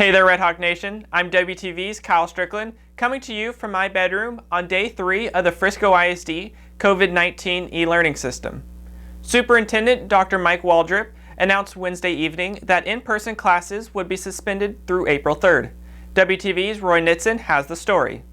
Hey there, Red Hawk Nation. I'm WTV's Kyle Strickland, coming to you from my bedroom on day 3 of the Frisco ISD COVID-19 e-learning system. Superintendent Dr. Mike Waldrop announced Wednesday evening that in-person classes would be suspended through April 3rd. WTV's Roy Nitzen has the story.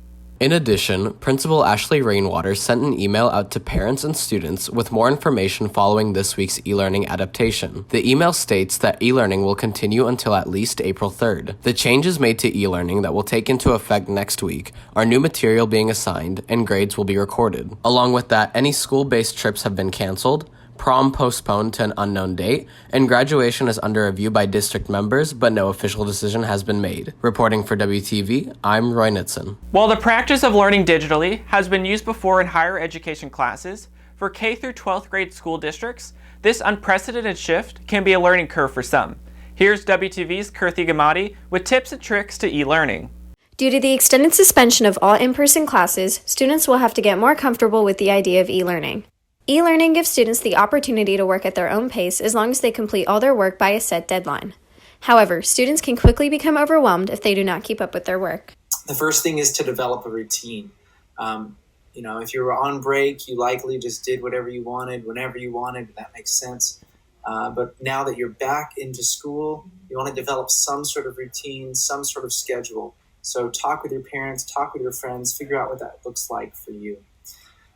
In addition, Principal Ashley Rainwater sent an email out to parents and students with more information following this week's e-learning adaptation. The email states that e-learning will continue until at least April 3rd. The changes made to e-learning that will take into effect next week are new material being assigned and grades will be recorded. Along with that, any school-based trips have been canceled, prom postponed to an unknown date, and graduation is under review by district members, but no official decision has been made. Reporting for WTV, I'm Roy Nitzen. While the practice of learning digitally has been used before in higher education classes, for K through 12th grade school districts, this unprecedented shift can be a learning curve for some. Here's WTV's Kirthi Gamadi with tips and tricks to e-learning. Due to the extended suspension of all in-person classes, students will have to get more comfortable with the idea of e-learning. E-learning gives students the opportunity to work at their own pace as long as they complete all their work by a set deadline. However, students can quickly become overwhelmed if they do not keep up with their work. The first thing is to develop a routine. If you were on break, you likely just did whatever you wanted, whenever you wanted. That makes sense. But now that you're back into school, you want to develop some sort of routine, some sort of schedule. So talk with your parents, talk with your friends, figure out what that looks like for you.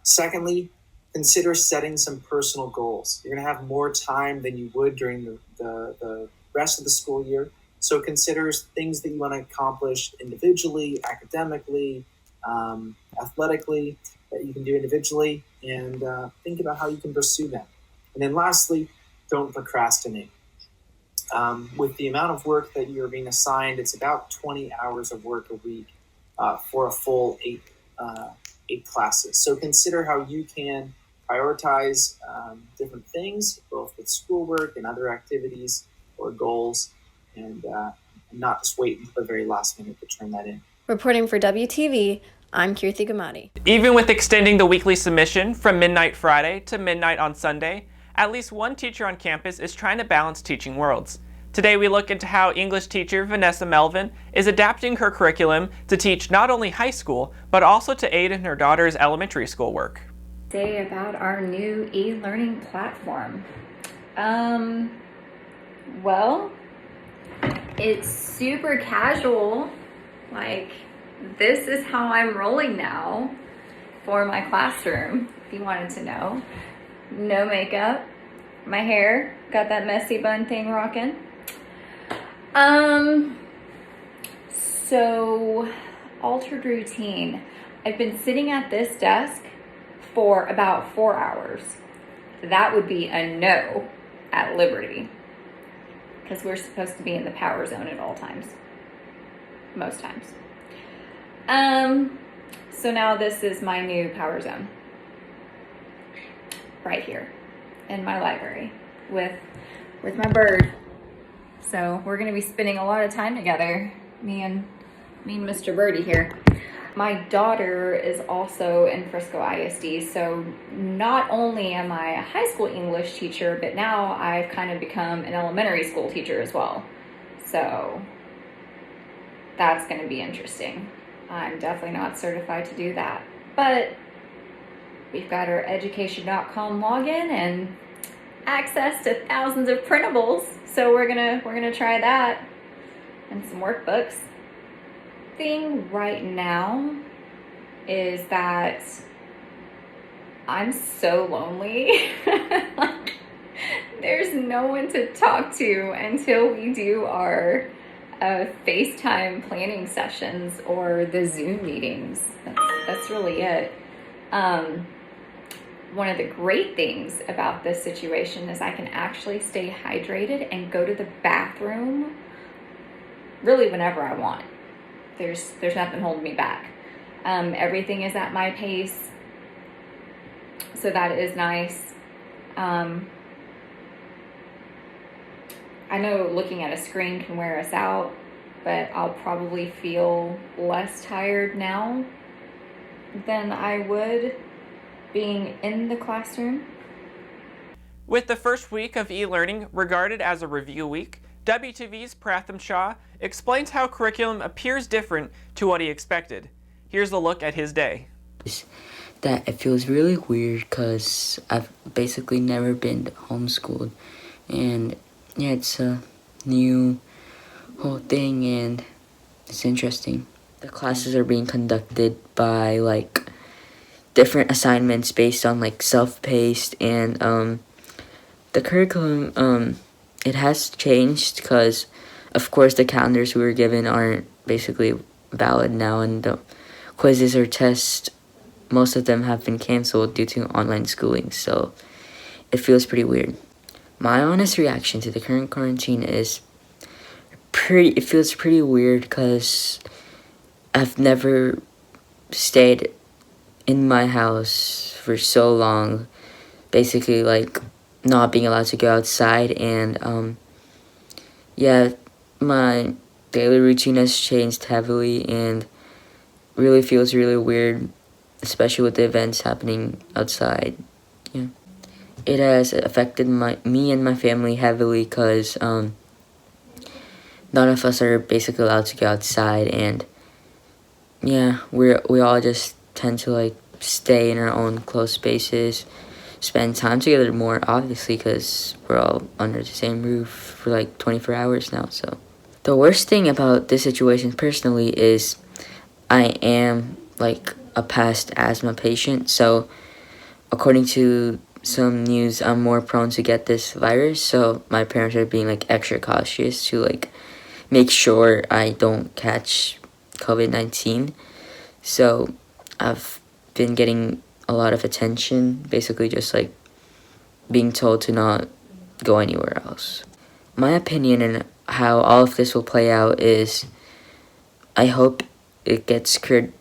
Secondly, consider setting some personal goals. You're going to have more time than you would during the rest of the school year. So consider things that you want to accomplish individually, academically, athletically, that you can do individually, and think about how you can pursue them. And then lastly, don't procrastinate. With the amount of work that you're being assigned, it's about 20 hours of work a week for a full eight classes. So consider how you can prioritize different things, both with schoolwork and other activities or goals, and not just wait until the very last minute to turn that in. Reporting for WTV, I'm Kirthi Gamadi. Even with extending the weekly submission from midnight Friday to midnight on Sunday, at least one teacher on campus is trying to balance teaching worlds. Today we look into how English teacher Vanessa Melvin is adapting her curriculum to teach not only high school, but also to aid in her daughter's elementary school work. Say about our new e-learning platform. Well, it's super casual. Like, this is how I'm rolling now for my classroom, if you wanted to know. No makeup, my hair, got that messy bun thing rocking. So, altered routine. I've been sitting at this desk for about 4 hours. That would be a no at Liberty, because we're supposed to be in the power zone at all times, most times. So now this is my new power zone, right here in my library with my bird. So we're gonna be spending a lot of time together, me and Mr. Birdie here. My daughter is also in Frisco ISD, so not only am I a high school English teacher, but now I've kind of become an elementary school teacher as well. So that's going to be interesting. I'm definitely not certified to do that, but we've got our education.com login and access to thousands of printables, so we're gonna try that, and some workbooks. Thing right now is that I'm so lonely. Like, there's no one to talk to until we do our FaceTime planning sessions or the Zoom meetings. That's really it. One of the great things about this situation is I can actually stay hydrated and go to the bathroom really whenever I want. There's nothing holding me back. Everything is at my pace, so that is nice. I know looking at a screen can wear us out, but I'll probably feel less tired now than I would being in the classroom. With the first week of e-learning regarded as a review week, WTV's Pratham Shah explains how curriculum appears different to what he expected. Here's a look at his day. That it feels really weird because I've basically never been homeschooled, and yeah, it's a new whole thing and it's interesting. The classes are being conducted by like different assignments based on like self-paced, and the curriculum it has changed because of course the calendars we were given aren't basically valid now, and the quizzes or tests, most of them have been canceled due to online schooling, so it feels pretty weird. My honest reaction to the current quarantine is it feels pretty weird because I've never stayed in my house for so long, basically like not being allowed to go outside, and yeah, my daily routine has changed heavily and really feels really weird, especially with the events happening outside. Yeah, it has affected me and my family heavily because none of us are basically allowed to go outside, and yeah, we all just tend to like stay in our own close spaces, spend time together more, obviously, because we're all under the same roof for like 24 hours now. So the worst thing about this situation personally is I am like a past asthma patient, so according to some news, I'm more prone to get this virus, so my parents are being like extra cautious to like make sure I don't catch COVID-19. So I've been getting a lot of attention, basically just like being told to not go anywhere else. My opinion and how all of this will play out is I hope it gets cured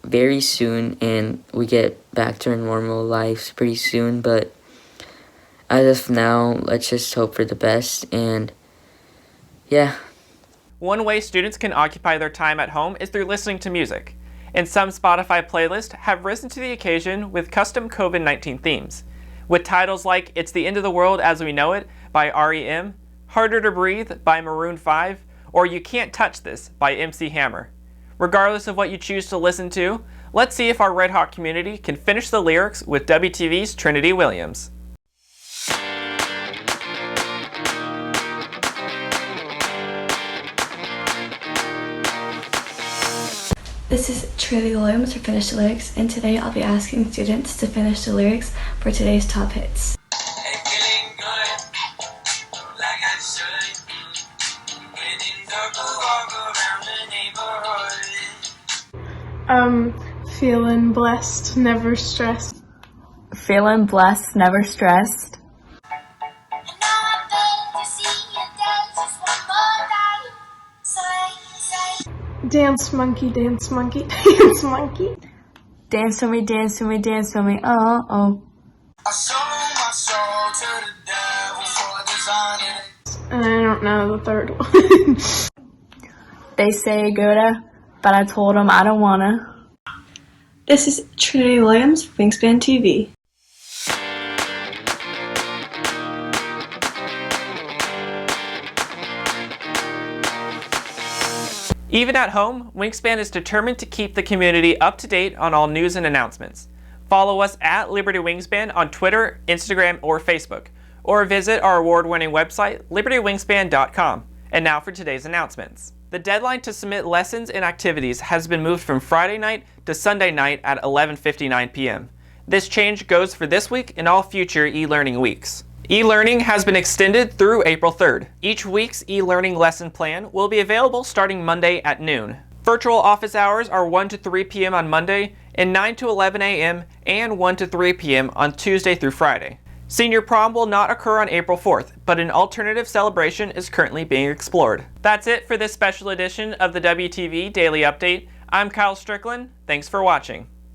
very soon and we get back to our normal lives pretty soon, but as of now, let's just hope for the best, and yeah. One way students can occupy their time at home is through listening to music, and some Spotify playlists have risen to the occasion with custom COVID-19 themes, with titles like It's the End of the World as We Know It by REM, Harder to Breathe by Maroon 5, or You Can't Touch This by MC Hammer. Regardless of what you choose to listen to, let's see if our Red Hot community can finish the lyrics with WTV's Trinity Williams. This is Trinity Williams for Finish the Lyrics, and today I'll be asking students to finish the lyrics for today's top hits. Feeling blessed, never stressed. Feeling blessed, never stressed. Dance monkey, dance monkey, dance monkey. Dance for me, dance for me, dance for me, oh, oh. I sold my soul to the devil for designing. And I don't know the third one. They say go to, but I told them I don't wanna. This is Trinity Williams, Wingspan TV. Even at home, Wingspan is determined to keep the community up to date on all news and announcements. Follow us at Liberty Wingspan on Twitter, Instagram, or Facebook, or visit our award-winning website, libertywingspan.com. And now for today's announcements. The deadline to submit lessons and activities has been moved from Friday night to Sunday night at 11:59 p.m. This change goes for this week and all future e-learning weeks. E-learning has been extended through April 3rd. Each week's e-learning lesson plan will be available starting Monday at noon. Virtual office hours are 1 to 3 p.m. on Monday and 9 to 11 a.m. and 1 to 3 p.m. on Tuesday through Friday. Senior prom will not occur on April 4th, but an alternative celebration is currently being explored. That's it for this special edition of the WTV Daily Update. I'm Kyle Strickland. Thanks for watching.